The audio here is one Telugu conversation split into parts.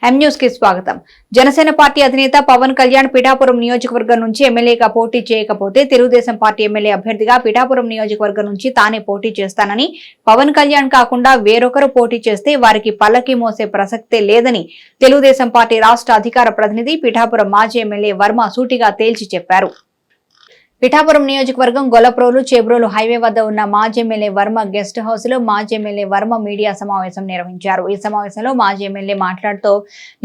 ఎం న్యూస్ కి స్వాగతం. జనసేన పార్టీ అధినేత పవన్ కళ్యాణ్ పిఠాపురం నియోజకవర్గం నుంచి ఎమ్మెల్యేగా పోటీ చేయకపోతే తెలుగుదేశం పార్టీ ఎమ్మెల్యే అభ్యర్థిగా పిఠాపురం నియోజకవర్గం నుంచి తానే పోటీ చేస్తానని, పవన్ కళ్యాణ్ కాకుండా వేరొకరు పోటీ చేస్తే వారికి పల్లకి మోసే ప్రసక్తే లేదని తెలుగుదేశం పార్టీ రాష్ట్ర అధికార ప్రతినిధి పిఠాపురం మాజీ ఎమ్మెల్యే వర్మ సూటిగా తేల్చి చెప్పారు. పిఠాపురం నియోజకవర్గం గొల్లప్రోలు చేబ్రోలు హైవే వద్ద ఉన్న మాజీ ఎమ్మెల్యే వర్మ గెస్ట్ హౌస్ లో మాజీ ఎమ్మెల్యే వర్మ మీడియా సమావేశం నిర్వహించారు. ఈ సమావేశంలో మాజీ ఎమ్మెల్యే మాట్లాడుతూ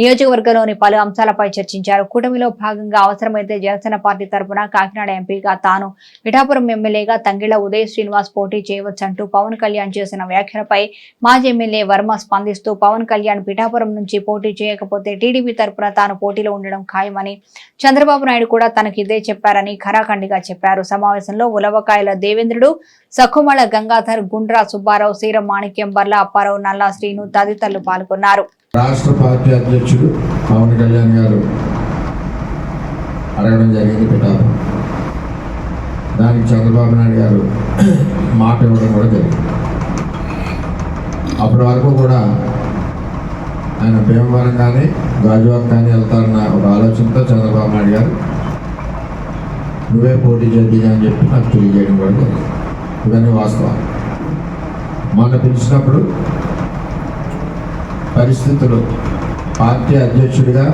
నియోజకవర్గంలోని పలు అంశాలపై చర్చించారు. కూటమిలో భాగంగా అవసరమైతే జనసేన పార్టీ తరఫున కాకినాడ ఎంపీగా తాను, పిఠాపురం ఎమ్మెల్యేగా తంగిళ్ల ఉదయ్ శ్రీనివాస్ పోటీ చేయవచ్చంటూ పవన్ కళ్యాణ్ చేసిన వ్యాఖ్యలపై మాజీ ఎమ్మెల్యే వర్మ స్పందిస్తూ పవన్ కళ్యాణ్ పిఠాపురం నుంచి పోటీ చేయకపోతే టీడీపీ తరఫున తాను పోటీలో ఉండడం ఖాయమని, చంద్రబాబు నాయుడు కూడా తనకు ఇదే చెప్పారని ఖరాఖండిగా చెప్పారు. సమావేశంలో ఉలవకాయల దేవేంద్రుడు, సఖుమళ గంగాధర్, గుండ్రా సుబ్బారావు, సీరం మాణిక్యం, బర్ల అప్పారావు, నల్లా శ్రీను తదితరులు పాల్గొన్నారు. రాష్ట్ర పార్టీ అధ్యక్షుడు పవన్ కళ్యాణ్ గారు అడగడం జరిగింది పిఠాపురం. దానికి చంద్రబాబు నాయుడు గారు మాట ఇవ్వడం కూడా జరిగింది. అప్పటి వరకు కూడా ఆయన భీమవరం కానీ గాజువాక్ కానీ వెళ్తారన్న ఒక ఆలోచనతో చంద్రబాబు నాయుడు గారు నువ్వే పోటీ చేద్ది అని చెప్పి నాకు తెలియజేయడం కూడా జరిగింది. ఇవన్నీ వాస్తవాలు. మొన్న పిలిచినప్పుడు పరిస్థితులు పార్టీ అధ్యక్షుడిగా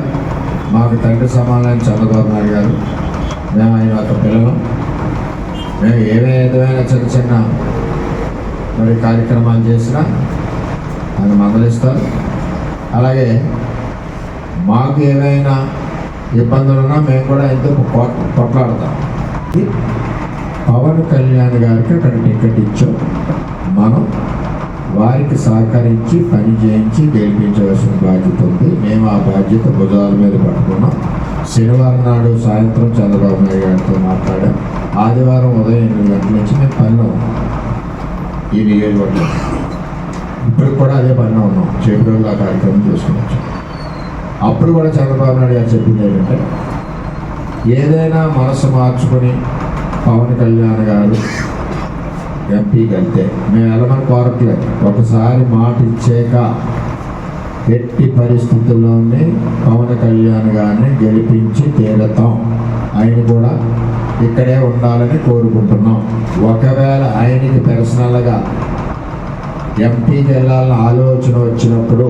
మాకు తండ్రి సమానమైన చంద్రబాబు నాయుడు గారు, మేము ఆయన ఒక పిల్లలు, మేము ఏదైనా చిన్న చిన్న మరి కార్యక్రమాలు చేసినా ఆయన మందలిస్తారు. అలాగే మాకు ఏమైనా ఇబ్బందులున్నా మేము కూడా ఎంతో కొట్లాడతాం. పవన్ కళ్యాణ్ గారికి అక్కడ టికెట్ ఇచ్చాం, మనం వారికి సహకరించి పని చేయించి గెలిపించవలసిన బాధ్యత ఉంది. మేము ఆ బాధ్యత భుజాల మీద పట్టుకున్నాం. శనివారం నాడు సాయంత్రం చంద్రబాబు నాయుడు గారితో మాట్లాడాం. ఆదివారం ఉదయం 8 గంటల నుంచి మేము పనిలో ఈ నియోజకవర్గం ఇప్పుడు కూడా అదే పనిలో ఉన్నాం. చేపూరులో ఆ కార్యక్రమం చేసుకున్నాం. అప్పుడు కూడా చంద్రబాబు నాయుడు గారు చెప్పింది ఏంటంటే, ఏదైనా మనసు మార్చుకొని పవన్ కళ్యాణ్ గారు ఎంపీకి వెళ్తే మేము వెళ్ళమని కోరట్లేదు. ఒకసారి మాట ఇచ్చాక ఎట్టి పరిస్థితుల్లోనే పవన్ కళ్యాణ్ గారిని గెలిపించి తీరతాం. ఆయన కూడా ఇక్కడే ఉండాలని కోరుకుంటున్నాం. ఒకవేళ ఆయనకి పర్సనల్గా ఎంపీకి వెళ్ళాలని ఆలోచన వచ్చినప్పుడు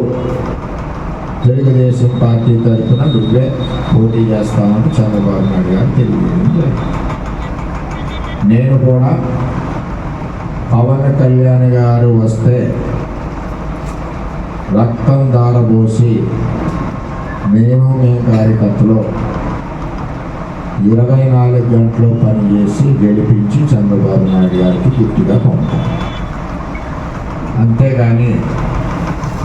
తెలుగుదేశం పార్టీ తరఫున నువ్వే పోటీ చేస్తామని చంద్రబాబు నాయుడు గారు తెలియజేయడం జరిగింది. నేను కూడా పవన్ కళ్యాణ్ గారు వస్తే రక్తం దారబోసి మేము కార్యకర్తలు 24 గంటలు పనిచేసి గెలిపించి చంద్రబాబు నాయుడు గారికి గిఫ్ట్గా పంపుతాం. అంతేగాని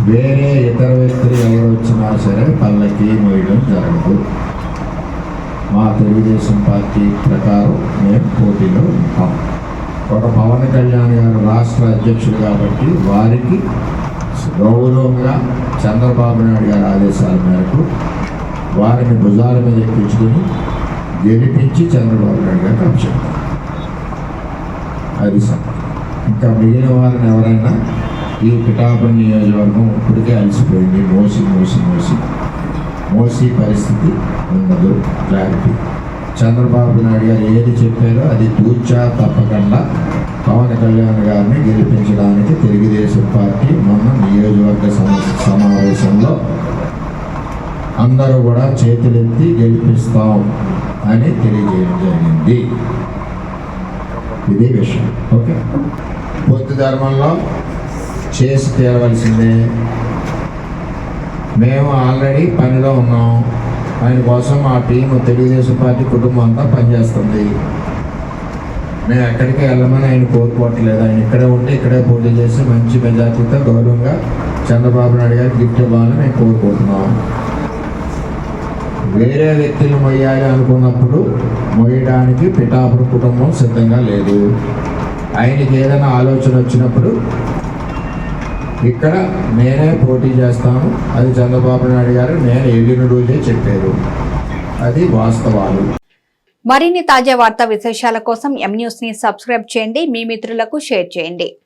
వేరే ఇతర వ్యక్తులు ఎవరు వచ్చినా సరే పల్లకి మోయడం జరగదు. మా తెలుగుదేశం పార్టీ ప్రకారం మేము పోటీలో ఉంటాం. ఒక పవన్ కళ్యాణ్ గారు రాష్ట్ర అధ్యక్షుడు కాబట్టి వారికి గౌరవంగా చంద్రబాబు నాయుడు గారి ఆదేశాల మేరకు వారిని భుజాల మీద ఎక్కించుకొని గెలిపించి చంద్రబాబు నాయుడు గారికి అప్పచెప్తాం. అది సార్. ఇంకా మిగిలిన వారిని ఎవరైనా ఈ పిఠాపురం నియోజకవర్గం ఇప్పటికే అలసిపోయింది. మోసి పరిస్థితి ఉండదు. క్లారిటీ. చంద్రబాబు నాయుడు గారు ఏది చెప్పారో అది తూచా తప్పకుండా పవన్ కళ్యాణ్ గారిని గెలిపించడానికి తెలుగుదేశం పార్టీ మొన్న నియోజకవర్గ సమావేశంలో అందరూ కూడా చేతులెత్తి గెలిపిస్తాం అని తెలియజేయడం జరిగింది. ఇది విషయం. ఓకే, బౌద్ధ ధర్మంలో చేసి తీరవలసిందే. మేము ఆల్రెడీ పనిలో ఉన్నాం. ఆయన కోసం మా టీం తెలుగుదేశం పార్టీ కుటుంబం అంతా పనిచేస్తుంది. మేము ఎక్కడికి వెళ్ళమని ఆయన కోరుకోవట్లేదు. ఆయన ఇక్కడే ఉండి ఇక్కడే పోటీ చేసి మంచి మెజార్టీతో గౌరవంగా చంద్రబాబు నాయుడు గారికి గిఫ్ట్ ఇవ్వాలని మేము కోరుకుంటున్నాం. వేరే వ్యక్తులు మొయ్యాలి అనుకున్నప్పుడు మొయ్యడానికి పిఠాపురం కుటుంబం సిద్ధంగా లేదు. ఆయనకి ఏదైనా ఆలోచన వచ్చినప్పుడు ఇక్కడ నేనే పోటీ చేస్తాను, అది చంద్రబాబు నాయుడు గారు నేను ఎగిన రోజే చెప్పారు. అది వాస్తవాలు. మరిన్ని తాజా వార్తా విశేషాల కోసం ఎం న్యూస్ ని సబ్స్క్రైబ్ చేయండి. మీ మిత్రులకు షేర్ చేయండి.